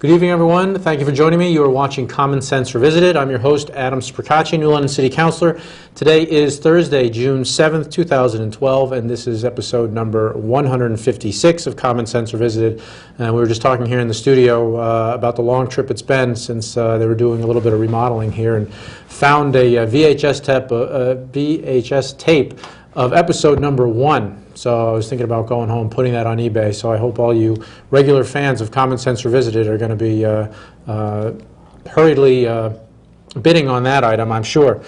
Good evening, everyone. Thank you for joining me. You are watching Common Sense Revisited. I'm your host, Adam Spracacci, New London City Councilor. Today is Thursday, June 7th, 2012, and this is episode number 156 of Common Sense Revisited. We were just talking here in the studio about the long trip it's been since they were doing a little bit of remodeling here and found a VHS tape of episode number 1. So I was thinking about going home, putting that on eBay. So I hope all you regular fans of Common Sense Revisited are going to be hurriedly bidding on that item, I'm sure.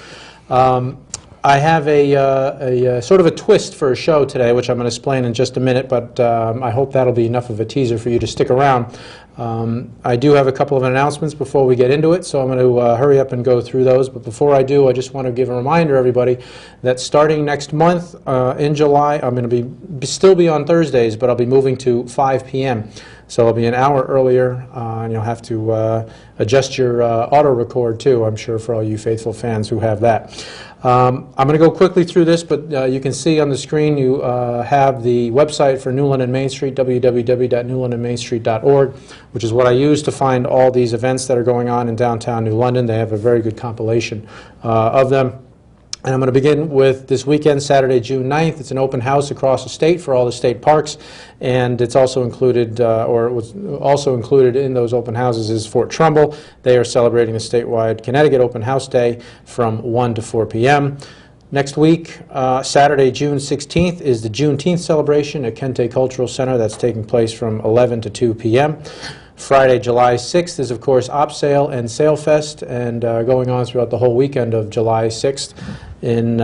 I have a sort of a twist for a show today, which I'm going to explain in just a minute, but I hope that'll be enough of a teaser for you to stick around. I do have a couple of announcements before we get into it, so I'm going to hurry up and go through those. But before I do, I just want to give a reminder, everybody, that starting next month in July, I'm going to still be on Thursdays, but I'll be moving to 5 p.m. So I'll be an hour earlier, and you'll have to adjust your auto record too, I'm sure, for all you faithful fans who have that. I'm going to go quickly through this, but you can see on the screen you have the website for New London Main Street, www.newlondonmainstreet.org, which is what I use to find all these events that are going on in downtown New London. They have a very good compilation of them. And I'm going to begin with this weekend, Saturday, June 9th. It's an open house across the state for all the state parks, and it's also included, or was also included in those open houses is Fort Trumbull. They are celebrating the statewide Connecticut Open House Day from 1 to 4 p.m. Next week, Saturday, June 16th, is the Juneteenth celebration at Kente Cultural Center. That's taking place from 11 to 2 p.m. Friday, July 6th is, of course, Op Sale and Sale Fest, and going on throughout the whole weekend of July 6th in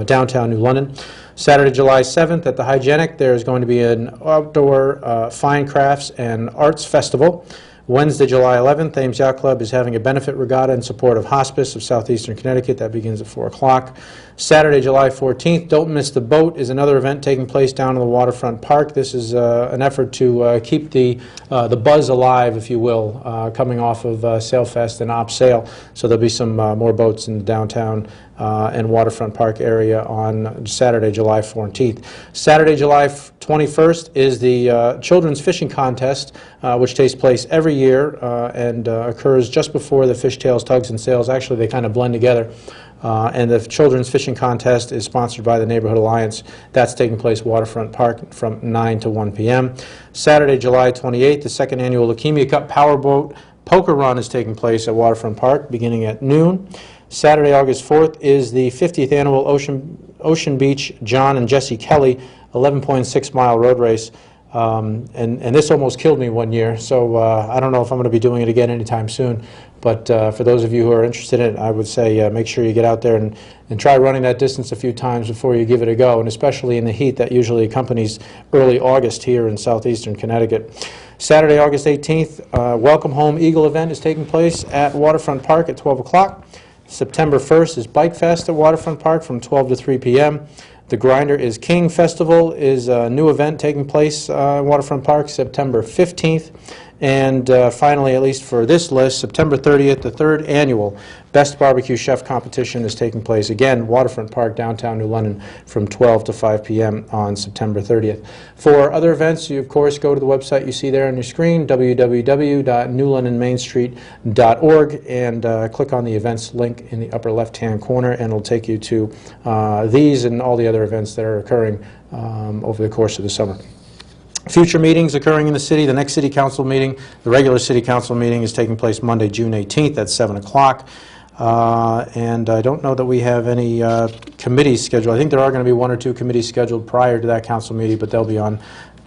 downtown New London. Saturday, July 7th at the Hygienic, there's going to be an outdoor fine crafts and arts festival. Wednesday, July 11th, Ames Yacht Club is having a benefit regatta in support of Hospice of Southeastern Connecticut. That begins at 4 o'clock. Saturday, July 14th, Don't Miss the Boat is another event taking place down in the waterfront park. This is an effort to keep the buzz alive, if you will, coming off of SailFest and Op Sale. So there'll be some more boats in the downtown and waterfront park area on Saturday, July 14th. Saturday, July 21st is the Children's Fishing Contest, which takes place every year and occurs just before the Fishtails Tugs and Sails. Actually, they kind of blend together. And the Children's Fishing Contest is sponsored by the Neighborhood Alliance. That's taking place Waterfront Park from 9 to 1 p.m. Saturday, July 28th, the second annual Leukemia Cup Powerboat Poker Run is taking place at Waterfront Park beginning at noon. Saturday, August 4th is the 50th annual Ocean Beach John and Jesse Kelly 11.6-mile road race. And this almost killed me one year, so I don't know if I'm going to be doing it again anytime soon. But for those of you who are interested in it, I would say make sure you get out there and try running that distance a few times before you give it a go, and especially in the heat that usually accompanies early August here in southeastern Connecticut. Saturday, August 18th, Welcome Home Eagle event is taking place at Waterfront Park at 12 o'clock. September 1st is Bike Fest at Waterfront Park from 12 to 3 p.m. The Grinder is King Festival is a new event taking place at Waterfront Park September 15th. And finally, at least for this list, September 30th, the third annual Best Barbecue Chef Competition is taking place again, Waterfront Park, downtown New London, from 12 to 5 p.m. on September 30th. For other events, you, of course, go to the website you see there on your screen, www.newlondonmainstreet.org, and click on the events link in the upper left-hand corner, and it'll take you to these and all the other events that are occurring over the course of the summer. Future meetings occurring in the city. The next City Council meeting, the regular City Council meeting, is taking place Monday, June 18th at 7 o'clock. And I don't know that we have any committees scheduled. I think there are going to be 1 or 2 committees scheduled prior to that council meeting, but they'll be on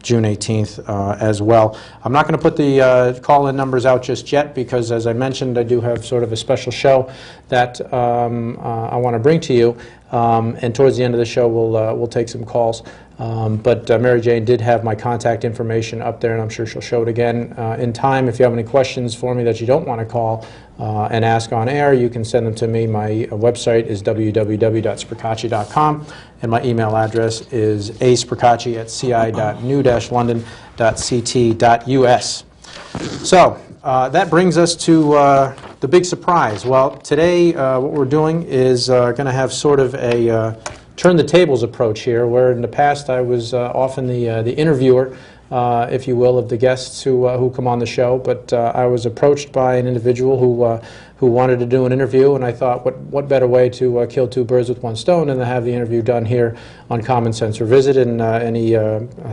June 18th as well. I'm not going to put the call-in numbers out just yet because, as I mentioned, I do have sort of a special show that I want to bring to you. And towards the end of the show, we'll take some calls. But Mary Jane did have my contact information up there, and I'm sure she'll show it again in time. If you have any questions for me that you don't want to call and ask on air, you can send them to me. My website is www.spracacci.com, and my email address is asprecacci@ci.new-london.ct.us. So that brings us to the big surprise. Well, today what we're doing is going to have sort of a turn the tables approach here, where in the past I was often the interviewer if you will, of the guests who come on the show. But I was approached by an individual who wanted to do an interview, and I thought, what better way to kill two birds with one stone than to have the interview done here on Common Sense Revisited, and he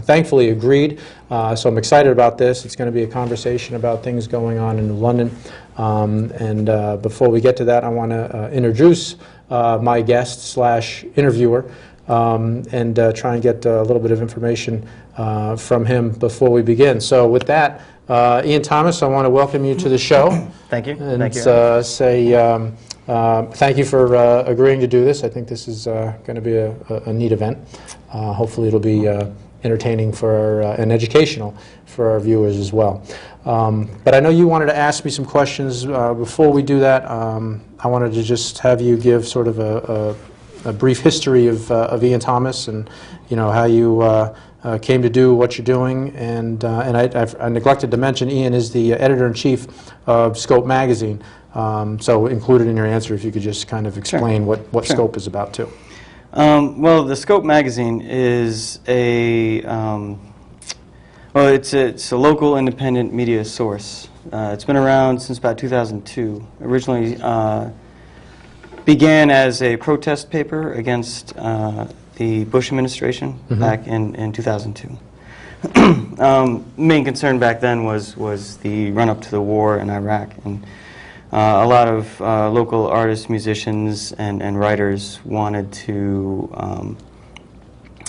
thankfully agreed. So I'm excited about this. It's going to be a conversation about things going on in New London. And before we get to that, I want to introduce my guest slash interviewer and try and get a little bit of information from him before we begin. So with that, Ian Thomas, I want to welcome you to the show. Thank you. And thank you. Say thank you for agreeing to do this. I think this is going to be a neat event. Hopefully it'll be entertaining for and educational for our viewers as well. But I know you wanted to ask me some questions. Before we do that, I wanted to just have you give sort of a brief history of Ian Thomas, and how you came to do what you're doing. And I neglected to mention Ian is the editor-in-chief of Scope magazine. So included in your answer, if you could just kind of explain Sure. what Sure. Scope is about too. Well, the Scope magazine is it's a local independent media source. It's been around since about 2002. Originally began as a protest paper against the Bush administration back in 2002. Main concern back then was the run-up to the war in Iraq, and a lot of local artists, musicians, and writers wanted to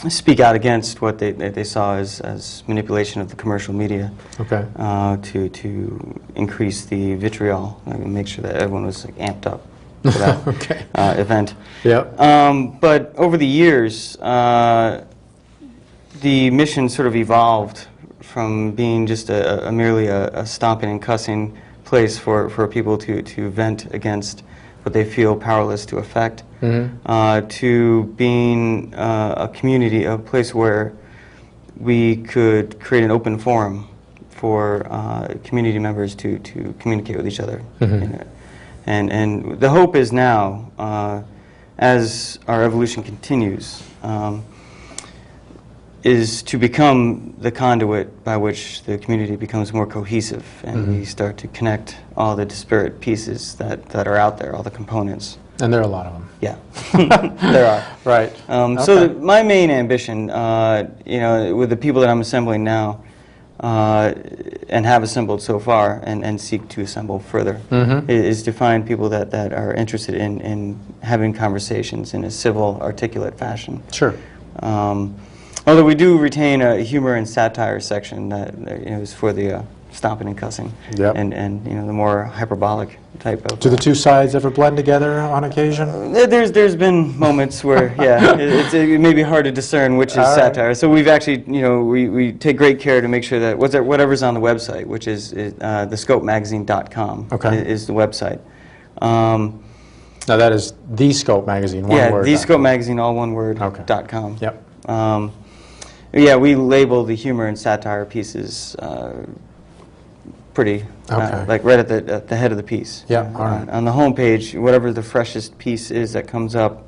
speak out against what they saw as manipulation of the commercial media. Okay. To increase the vitriol, make sure that everyone was amped up for that Okay. event. Yep. But over the years, the mission sort of evolved from being just merely a stomping and cussing place for people to vent against what they feel powerless to affect, to being a community, a place where we could create an open forum for community members to communicate with each other. And the hope is now, as our evolution continues, is to become the conduit by which the community becomes more cohesive, and we start to connect all the disparate pieces that are out there, all the components. And there are a lot of them. Yeah, there are. Right. So my main ambition, with the people that I'm assembling now, and have assembled so far, and seek to assemble further, is to find people that are interested in having conversations in a civil, articulate fashion. Sure. Although we do retain a humor and satire section that is for the stomping and cussing, and the more hyperbolic type of. Do the two sides ever blend together on occasion? There's been moments where it may be hard to discern which is satire. So we've actually we take great care to make sure that whatever's on the website, which is thescopemagazine.com, is the website. Now that is the Scope magazine, one word. Yeah, thescopemagazine, all one word. .com. Yep. Yeah, we label the humor and satire pieces pretty, like right at the head of the piece. Yeah, all right. On the home page, whatever the freshest piece is that comes up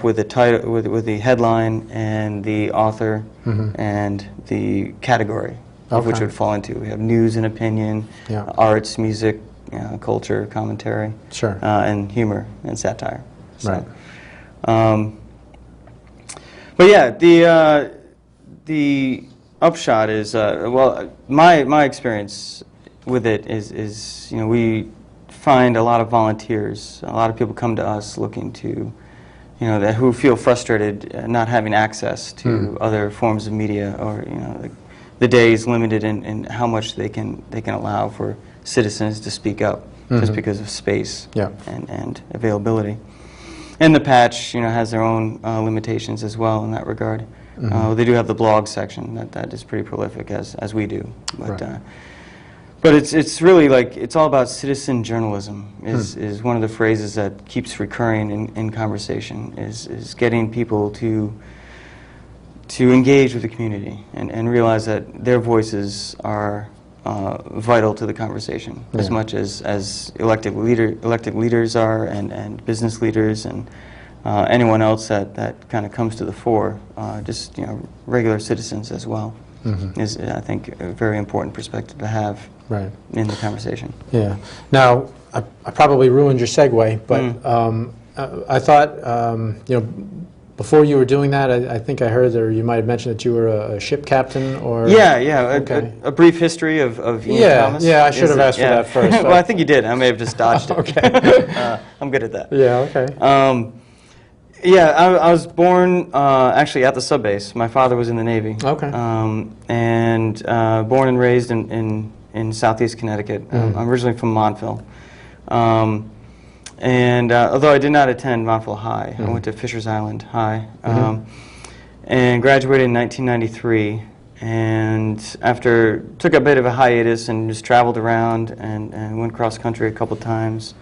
with the title, with the headline and the author and the category of which it would fall into. We have news and opinion, arts, music, culture, commentary, and humor and satire. So, right. But yeah, the upshot is well, my experience with it is we find a lot of volunteers. A lot of people come to us looking to, who feel frustrated not having access to other forms of media, or like the day is limited in how much they can allow for citizens to speak up just because of space and availability. And the patch, has their own limitations as well in that regard. They do have the blog section that is pretty prolific, as we do. But it's really it's all about citizen journalism. Is one of the phrases that keeps recurring in conversation. Is getting people to engage with the community and realize that their voices are vital to the conversation as much as elected leaders are, and business leaders, and anyone else that kind of comes to the fore, just regular citizens as well. is, I think, a very important perspective to have Right. in the conversation. Yeah. Now, I probably ruined your segue, but I thought, you know, before you were doing that, I think I heard, or you might have mentioned that you were a ship captain, or... Yeah. Okay. A brief history of Ian Thomas. Yeah, I should have asked for that first. Well, I think you did. I may have just dodged it. Okay. I'm good at that. Yeah, okay. Yeah, I was born actually at the subbase. My father was in the Navy. Okay. And born and raised in southeast Connecticut. I'm originally from Montville. And although I did not attend Montville High, I went to Fishers Island High, and graduated in 1993. And after, took a bit of a hiatus and just traveled around and went cross country a couple times.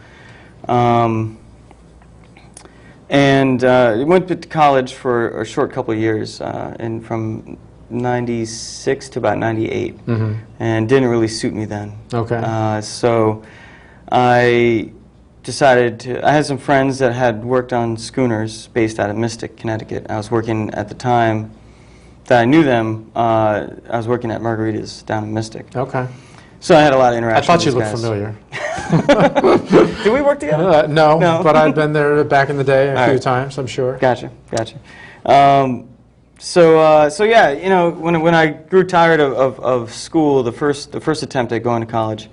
And went to college for a short couple of years, and from 96 to about 98, and didn't really suit me then. Okay. So I decided to, I had some friends that had worked on schooners based out of Mystic, Connecticut. I was working at the time that I knew them, I was working at Margarita's down in Mystic. Okay. So I had a lot of interaction I thought you with looked these guys. familiar. Did we work together? No, No. but I'd been there back in the day a All few right. times, I'm sure. Gotcha. So yeah, you know, when I grew tired of school, the first attempt at going to college,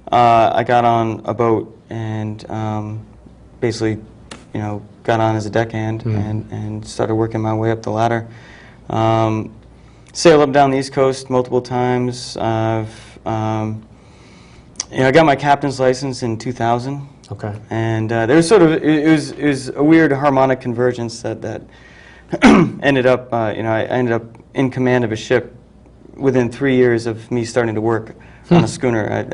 I got on a boat and basically, you know, got on as a deckhand and started working my way up the ladder. Sailed up and down the East Coast multiple times. You know, I got my captain's license in 2000. Okay. And there was sort of, it was a weird harmonic convergence that ended up, you know, I ended up in command of a ship within 3 years of me starting to work on a schooner. I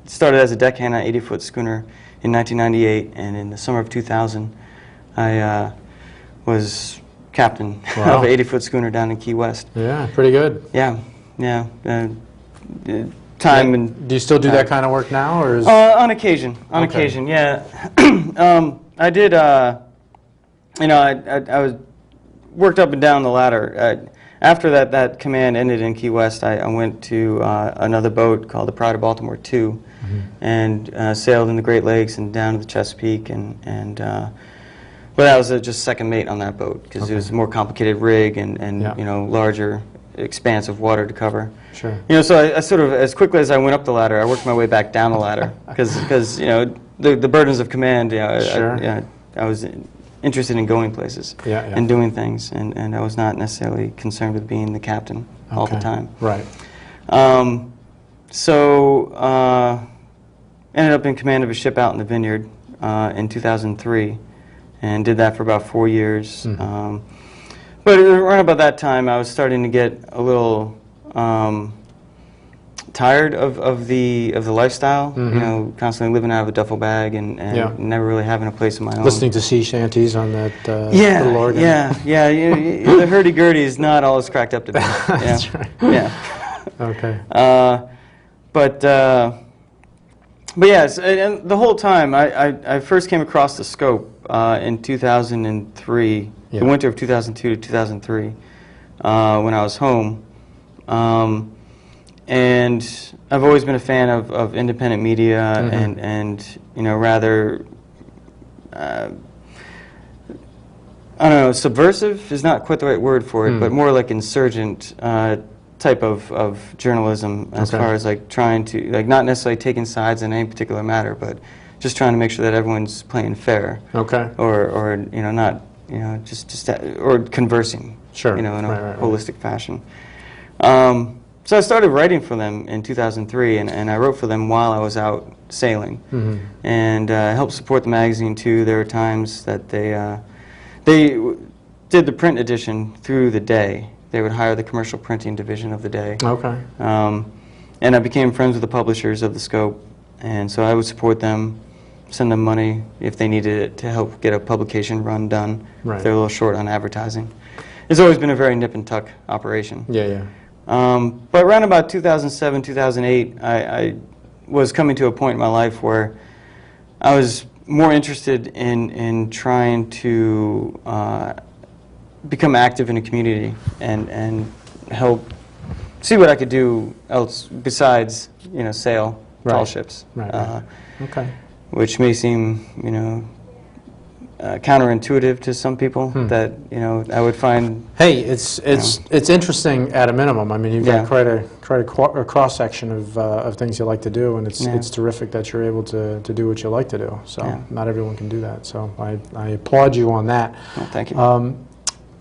started as a deckhand on an 80-foot schooner in 1998, and in the summer of 2000, I was captain of an 80-foot schooner down in Key West. Yeah, pretty good. Yeah. Time and do you still do that kind of work now, or is on occasion, yeah. I did. You know, I was worked up and down the ladder. After that command ended in Key West, I went to another boat called the Pride of Baltimore II, and sailed in the Great Lakes and down to the Chesapeake, and but I was just second mate on that boat because it was a more complicated rig and you know, larger expanse of water to cover. Sure. You know, so I sort of, as quickly as I went up the ladder, I worked my way back down the ladder because you know, the burdens of command. You know, I was interested in going places and doing things, and I was not necessarily concerned with being the captain all the time. Right. So ended up in command of a ship out in the Vineyard in 2003, and did that for about 4 years. But around about that time, I was starting to get a little tired of the lifestyle. You know, constantly living out of a duffel bag and never really having a place of my own. Listening to sea shanties on that little organ. The hurdy-gurdy is not all it's cracked up to be. That's right. Yeah. Okay. But yes, and the whole time, I first came across the scope in 2003, the winter of 2002 to 2003, when I was home. And I've always been a fan of independent media and you know, rather, I don't know, subversive is not quite the right word for it, but more like insurgent type of journalism as far as like trying to, like not necessarily taking sides in any particular matter, but just trying to make sure that everyone's playing fair. Okay. Or you know, not, you know, just or conversing. Sure. You know, in a holistic fashion. So I started writing for them in 2003, and I wrote for them while I was out sailing, and helped support the magazine too. There were times that they did the print edition through the day. They would hire the commercial printing division of the day. Okay. And I became friends with the publishers of the scope, and so I would support them, send them money if they needed it to help get a publication run done. Right. If they're a little short on advertising. It's always been a very nip and tuck operation. Yeah. But around about 2007, 2008, I was coming to a point in my life where I was more interested in trying to become active in a community and help see what I could do else besides, sail tall Right. ships. Right. Okay. Which may seem, counterintuitive to some people. That I would find. Hey, it's interesting at a minimum. I mean, you've Yeah. got quite a cross section of things you like to do, and it's terrific that you're able to do what you like to do. So Yeah. not everyone can do that. So I applaud you on that. Well, thank you.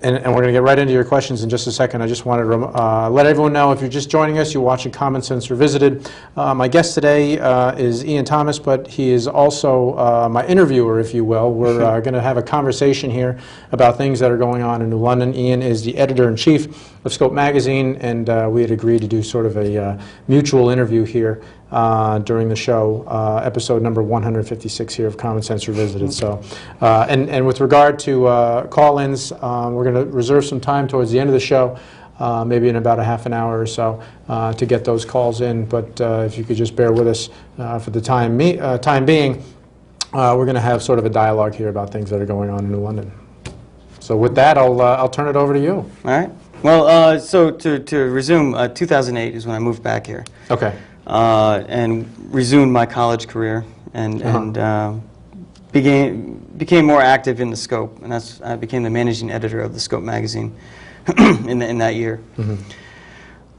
And we're going to get right into your questions in just a second. I just wanted to let everyone know, if you're just joining us, you're watching Common Sense Revisited. My guest today is Ian Thomas, but he is also my interviewer, if you will. We're going to have a conversation here about things that are going on in New London. Ian is the editor-in-chief of Scope Magazine, and we had agreed to do sort of a mutual interview here during the show, episode number 156 here of Common Sense Revisited. So, and with regard to call-ins, we're going to reserve some time towards the end of the show, maybe in about a half an hour or so, to get those calls in. But if you could just bear with us for the time being, we're going to have sort of a dialogue here about things that are going on in New London. So with that, I'll turn it over to you. All right. Well, so to resume, 2008 is when I moved back here. Okay. And resumed my college career and became more active in the Scope, and I became the managing editor of the Scope magazine in that year.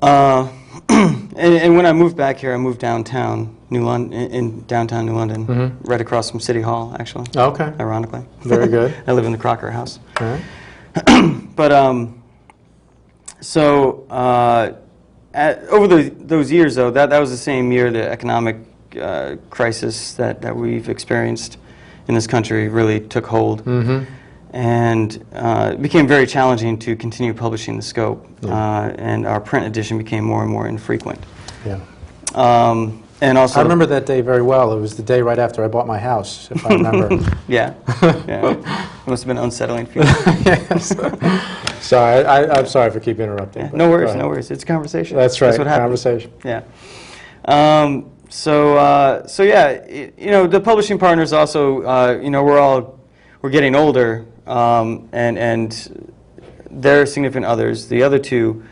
And when I moved back here, I moved downtown New London, in downtown New London, right across from City Hall, actually. Okay. Ironically. Very good. I live in the Crocker House. All right. But over those years, though, that was the same year the economic crisis that we've experienced in this country really took hold. And it became very challenging to continue publishing the Scope, and our print edition became more and more infrequent. Yeah. And also, I remember that day very well. It was the day right after I bought my house, if I remember. yeah, it must have been an unsettling feeling. Yes. Sorry, I'm sorry for keep interrupting. No worries, no worries. It's a conversation. That's right. That's what happens. Conversation. Yeah. So yeah, the publishing partners also, we're getting older, and their significant others. The other two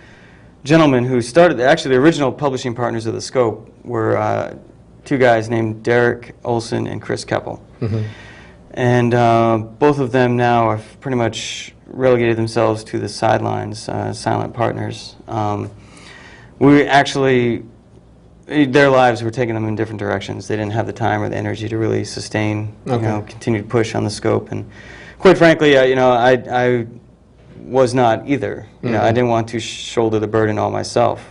gentlemen who started, actually the original publishing partners of the Scope, were two guys named Derek Olson and Chris Keppel. And both of them now have pretty much relegated themselves to the sidelines, silent partners. Their lives were taking them in different directions. They didn't have the time or the energy to really sustain, continued push on the Scope. And quite frankly, I was not either. I didn't want to shoulder the burden all myself.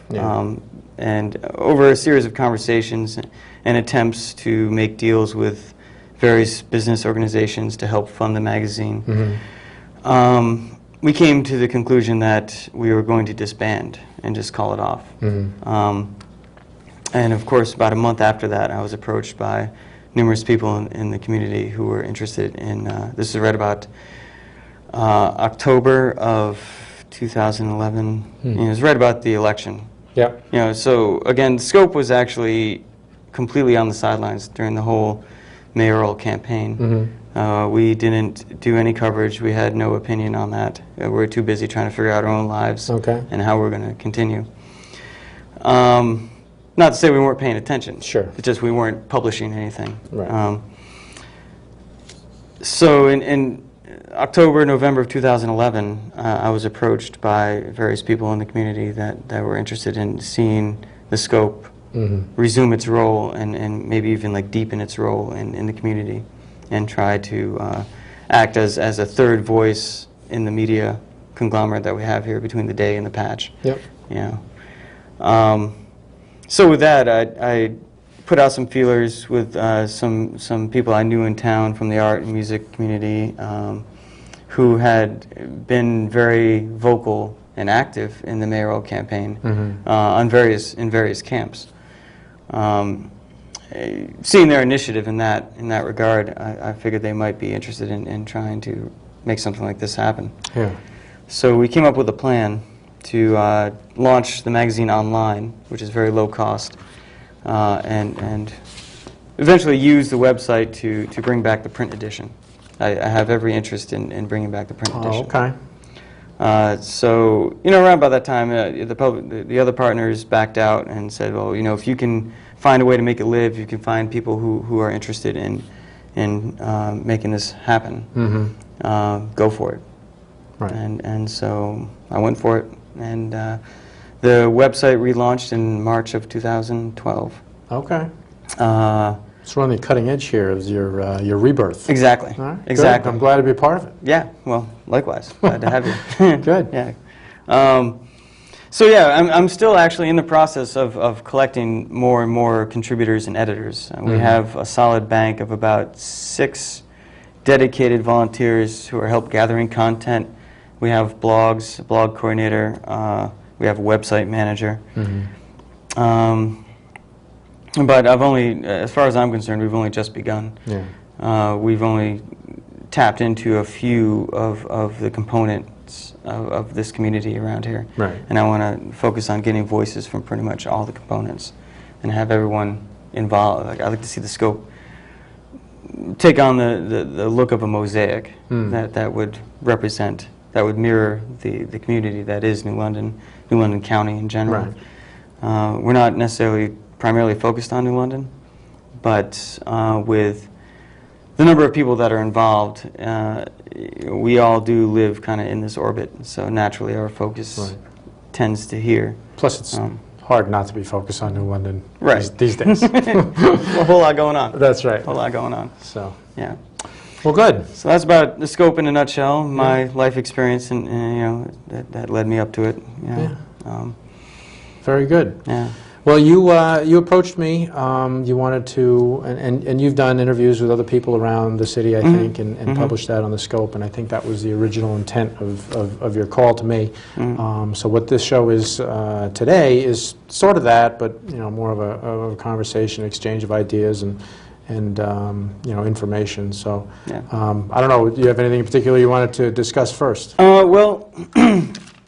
And over a series of conversations and attempts to make deals with various business organizations to help fund the magazine, we came to the conclusion that we were going to disband and just call it off. And of course, about a month after that, I was approached by numerous people in the community who were interested in, this is right about October of 2011. It was right about the election. Yeah. So again, Scope was actually completely on the sidelines during the whole mayoral campaign. We didn't do any coverage. We had no opinion on that. We were too busy trying to figure out our own lives and how we're going to continue. Not to say we weren't paying attention. Sure. It's just we weren't publishing anything. Right. So in October, November of 2011, I was approached by various people in the community that were interested in seeing the Scope resume its role and maybe even like deepen its role in the community and try to act as a third voice in the media conglomerate that we have here between the Day and the Patch. Yep. So with that, I put out some feelers with some people I knew in town from the art and music community who had been very vocal and active in the mayoral campaign in various camps. Seeing their initiative in that regard, I figured they might be interested in trying to make something like this happen. Yeah. So we came up with a plan to launch the magazine online, which is very low cost, and eventually use the website to bring back the print edition. I have every interest in bringing back the print edition. Okay. So, around about that time, the other partners backed out and said, well, if you can find a way to make it live, you can find people who are interested in making this happen. Go for it. Right. And so I went for it, and the website relaunched in March of 2012. Okay. So we're on the cutting edge here of your rebirth. Exactly. All right. Exactly. Good. I'm glad to be a part of it. Yeah. Well, likewise. Glad to have you. Good. Yeah. So yeah, I'm still actually in the process of collecting more and more contributors and editors. We have a solid bank of about 6 dedicated volunteers who are help gathering content. We have blogs, a blog coordinator. We have a website manager. But I've only, as far as I'm concerned, we've only just begun. Yeah. We've only tapped into a few of the components of this community around here. Right. And I want to focus on getting voices from pretty much all the components and have everyone involved. Like, I like to see the scope take on the look of a mosaic that would represent, that would mirror the community that is New London County in general. Right. We're not necessarily primarily focused on New London, but with the number of people that are involved, we all do live kind of in this orbit, so naturally our focus tends to here. Plus it's hard not to be focused on New London these days. A whole lot going on. That's right. A whole lot going on. So, yeah. Well, good. So that's about the scope in a nutshell, my life experience, and that led me up to it. Very good. Yeah. Well, you approached me. You wanted to, and you've done interviews with other people around the city, I think, and published that on the scope. And I think that was the original intent of your call to me. So what this show is today is sort of that, but more of a conversation, exchange of ideas, and information. So I don't know. Do you have anything in particular you wanted to discuss first? Well.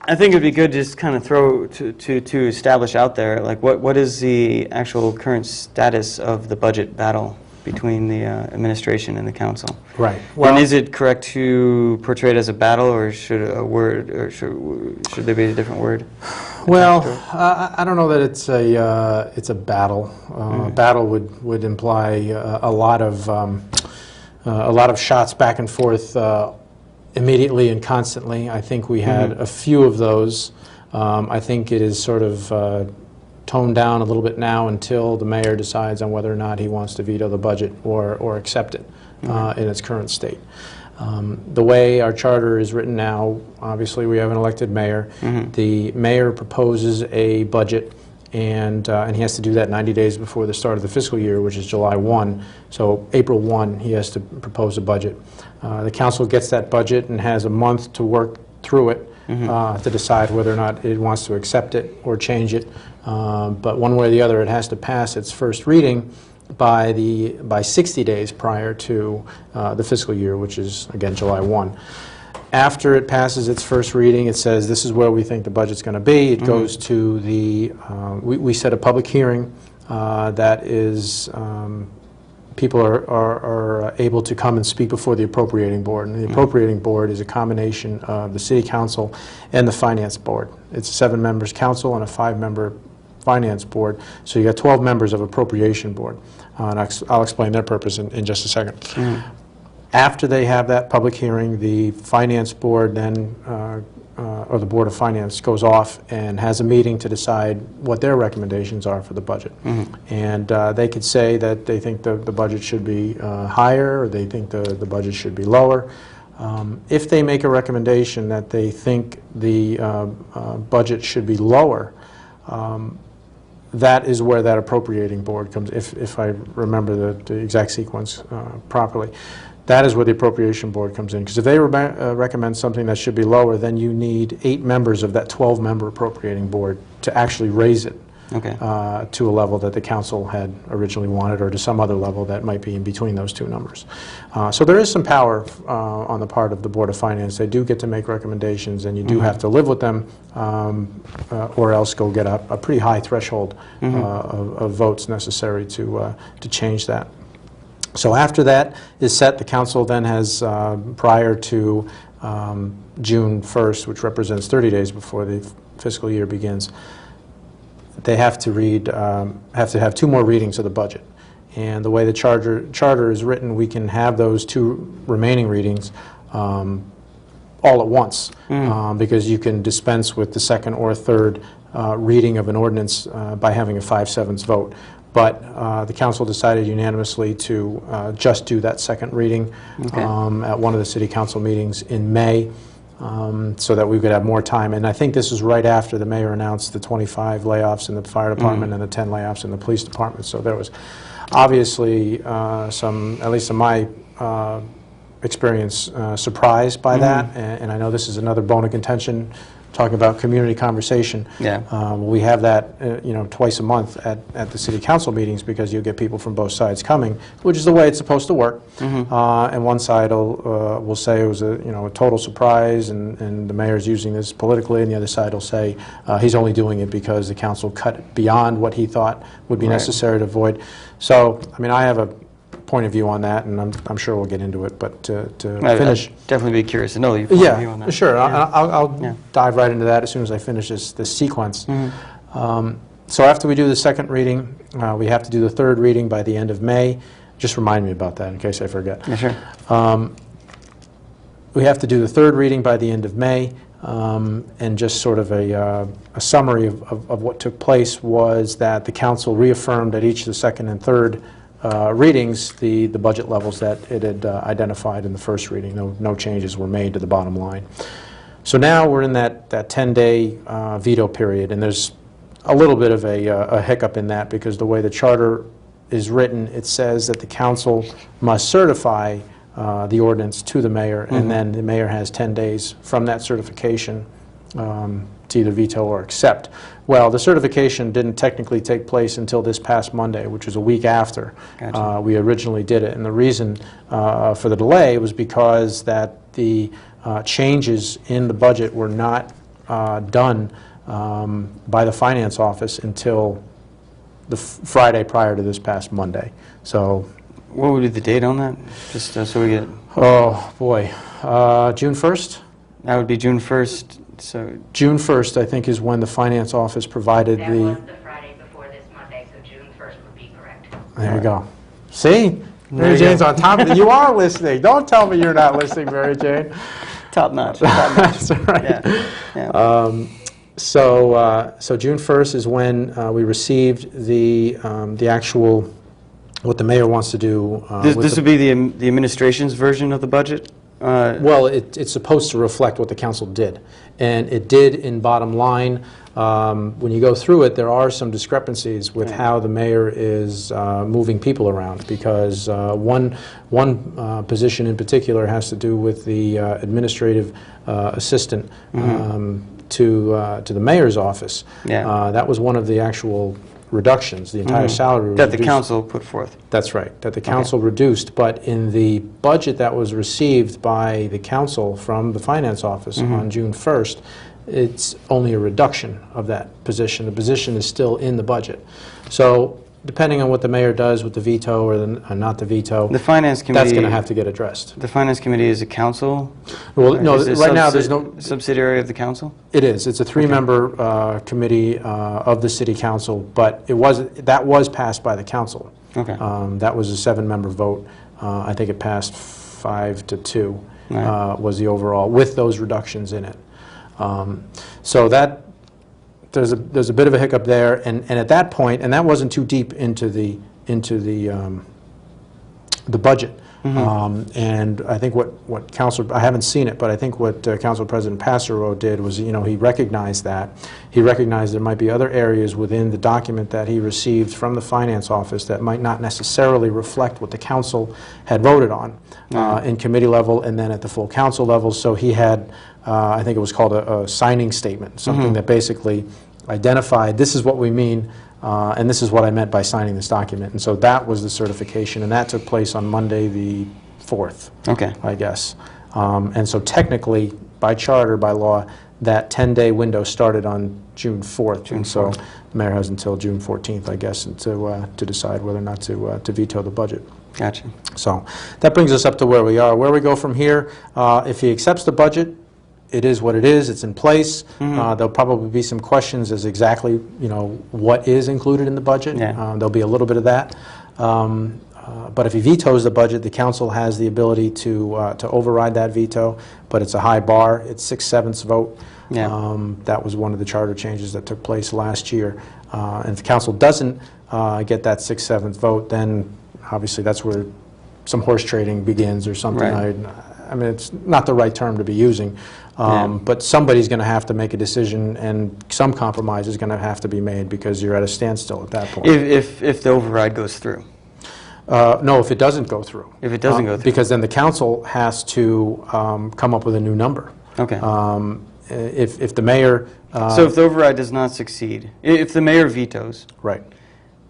I think it'd be good to just kind of throw to establish out there, like what is the actual current status of the budget battle between the administration and the council? Right. Well, and is it correct to portray it as a battle, or should a word, or should there be a different word? Well, I don't know that it's a battle. Battle would imply a lot of shots back and forth. Immediately and constantly. I think we had a few of those. I think it is sort of toned down a little bit now until the mayor decides on whether or not he wants to veto the budget or accept it in its current state. The way our charter is written now, obviously we have an elected mayor. The mayor proposes a budget, and he has to do that 90 days before the start of the fiscal year, which is July 1. So April 1, he has to propose a budget. The council gets that budget and has a month to work through it to decide whether or not it wants to accept it or change it. But one way or the other, it has to pass its first reading by 60 days prior to the fiscal year, which is, again, July 1. After it passes its first reading, it says this is where we think the budget's going to be. It goes to the, we set a public hearing that is, people are able to come and speak before the appropriating board. And the appropriating board is a combination of the city council and the finance board. It's a 7-member council and a 5-member finance board. So you got 12 members of appropriation board. And I'll explain their purpose in just a second. After they have that public hearing, the finance board then, or the Board of Finance, goes off and has a meeting to decide what their recommendations are for the budget. And they could say that they think the budget should be higher, or they think the budget should be lower. If they make a recommendation that they think the budget should be lower, that is where that appropriating board comes, if I remember the exact sequence properly. That is where the appropriation board comes in. Because if they recommend something that should be lower, then you need 8 members of that 12-member appropriating board to actually raise it to a level that the council had originally wanted, or to some other level that might be in between those two numbers. So there is some power on the part of the Board of Finance. They do get to make recommendations, and you do have to live with them, or else go get a pretty high threshold of votes necessary to change that. So after that is set, the council then has, prior to June 1st, which represents 30 days before the fiscal year begins, they have to have 2 more readings of the budget. And the way the charter is written, we can have those 2 remaining readings all at once, because you can dispense with the second or third reading of an ordinance by having a 5/7 vote. But the council decided unanimously to just do that second reading at one of the city council meetings in May, so that we could have more time. And I think this is right after the mayor announced the 25 layoffs in the fire department and the 10 layoffs in the police department. So there was obviously some, at least in my experience, surprised by that. And I know this is another bone of contention, talking about community conversation. Yeah. We have that, twice a month at the city council meetings, because you get people from both sides coming, which is the way it's supposed to work. And one side will say it was a total surprise, and the mayor's using this politically, and the other side will say he's only doing it because the council cut beyond what he thought would be necessary to avoid. So, I mean, I have a point of view on that, and I'm sure we'll get into it. But to finish, I'd definitely be curious to know your point of view on that. Sure. I'll dive right into that as soon as I finish this sequence. So after we do the second reading, we have to do the third reading by the end of May. Just remind me about that in case I forget. Yeah, sure. We have to do the third reading by the end of May, and just sort of a summary of what took place was that the council reaffirmed at each of the second and third readings the budget levels that it had identified in the first reading. No changes were made to the bottom line. So now we're in that 10-day veto period, and there's a little bit of a hiccup in that, because the way the charter is written, it says that the council must certify the ordinance to the mayor, and then the mayor has 10 days from that certification to either veto or accept. Well, the certification didn't technically take place until this past Monday, which was a week after we originally did it. And the reason for the delay was because that the changes in the budget were not done by the finance office until the Friday prior to this past Monday. So, what would be the date on that? Just so we get... Oh, boy. June 1st? That would be June 1st. So June 1st, I think, is when the finance office provided That was the Friday before this Monday, so June 1st would be correct. There you go. See? Mary Jane's on top of it. You are listening. Don't tell me you're not listening, Mary Jane. Top notch. Top notch. That's right. Yeah. So June 1st is when we received the actual, what the mayor wants to do. This would be the administration's version of the budget? Well, it's supposed to reflect what the council did, and it did in bottom line. When you go through it, there are some discrepancies with how the mayor is moving people around, because one position in particular has to do with the administrative assistant to the mayor's office. That was one of the actual reductions. The entire salary was that the reduced. council put forth. That's right, that the council reduced, but in the budget that was received by the council from the finance office on June 1st, it's only a reduction of that position. The position is still in the budget. So depending on what the mayor does with the veto or not the veto, The finance committee... that's going to have to get addressed. The finance committee is a council? Well, no, Is it right now there's no... subsidiary of the council? It is. It's a 3-member committee of the city council, but that was passed by the council. Okay. That was a 7-member vote. I think it passed 5-2 was the overall, with those reductions in it. So that there's a bit of a hiccup there, and at that point, and that wasn't too deep into the budget. And I think what Council, I haven't seen it, but I think what Council President Passero did was, he recognized that. He recognized there might be other areas within the document that he received from the finance office that might not necessarily reflect what the council had voted on in committee level and then at the full council level. So he had, I think it was called a signing statement, something that basically identified, this is what we mean, and this is what I meant by signing this document. And so that was the certification, and that took place on Monday the 4th, I guess. And so technically, by charter, by law, that 10-day window started on June 4th. And so the mayor has until June 14th, I guess, to decide whether or not to veto the budget. Gotcha. So that brings us up to where we are. Where we go from here, if he accepts the budget, it is what it is. It's in place. There'll probably be some questions as exactly, what is included in the budget. Yeah. There'll be a little bit of that. But if he vetoes the budget, the council has the ability to override that veto, but it's a high bar. It's 6/7 vote. Yeah. That was one of the charter changes that took place last year. And if the council doesn't get that 6/7 vote, then obviously that's where some horse trading begins or something. Right. I mean, it's not the right term to be using, but somebody's going to have to make a decision, and some compromise is going to have to be made because you're at a standstill at that point. If the override goes through. No, if it doesn't go through. If it doesn't go through. Because then the council has to come up with a new number. Okay. If the mayor... So if the override does not succeed, if the mayor vetoes, Right.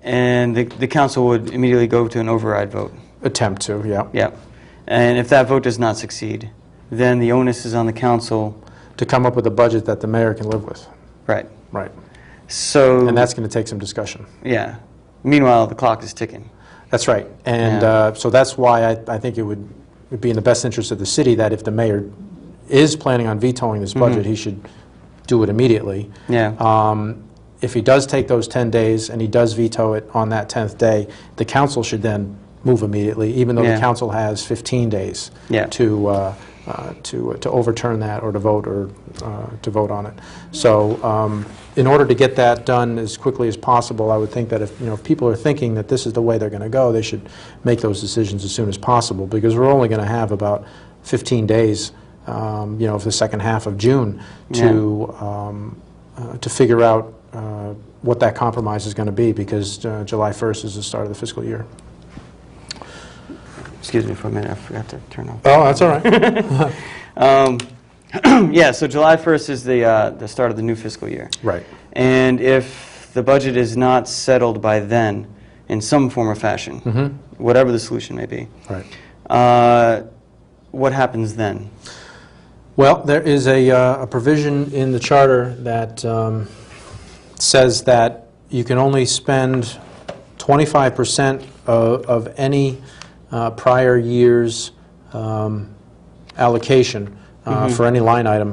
and the council would immediately go to an override vote. Attempt to, yeah. Yeah. And if that vote does not succeed, then the onus is on the council. To come up with a budget that the mayor can live with. Right. Right. So. And that's going to take some discussion. Yeah. Meanwhile, the clock is ticking. That's right. And Yeah. so that's why I think it would be in the best interest of the city that if the mayor is planning on vetoing this budget, he should do it immediately. Yeah. If he does take those 10 days and he does veto it on that 10th day, the council should then move immediately, even though Yeah. the council has 15 days Yeah. to overturn that or to vote on it. So in order to get that done as quickly as possible, I would think that if people are thinking that this is the way they're going to go, they should make those decisions as soon as possible, because we're only going to have about 15 days, of the second half of June to figure out what that compromise is going to be, because July 1st is the start of the fiscal year. Excuse me for a minute, I forgot to turn off. Oh, that's all right. Yeah, so July 1st is the start of the new fiscal year. Right. And if the budget is not settled by then, in some form or fashion, whatever the solution may be, Right. What happens then? Well, there is a provision in the charter that says that you can only spend 25% of any prior year's allocation for any line item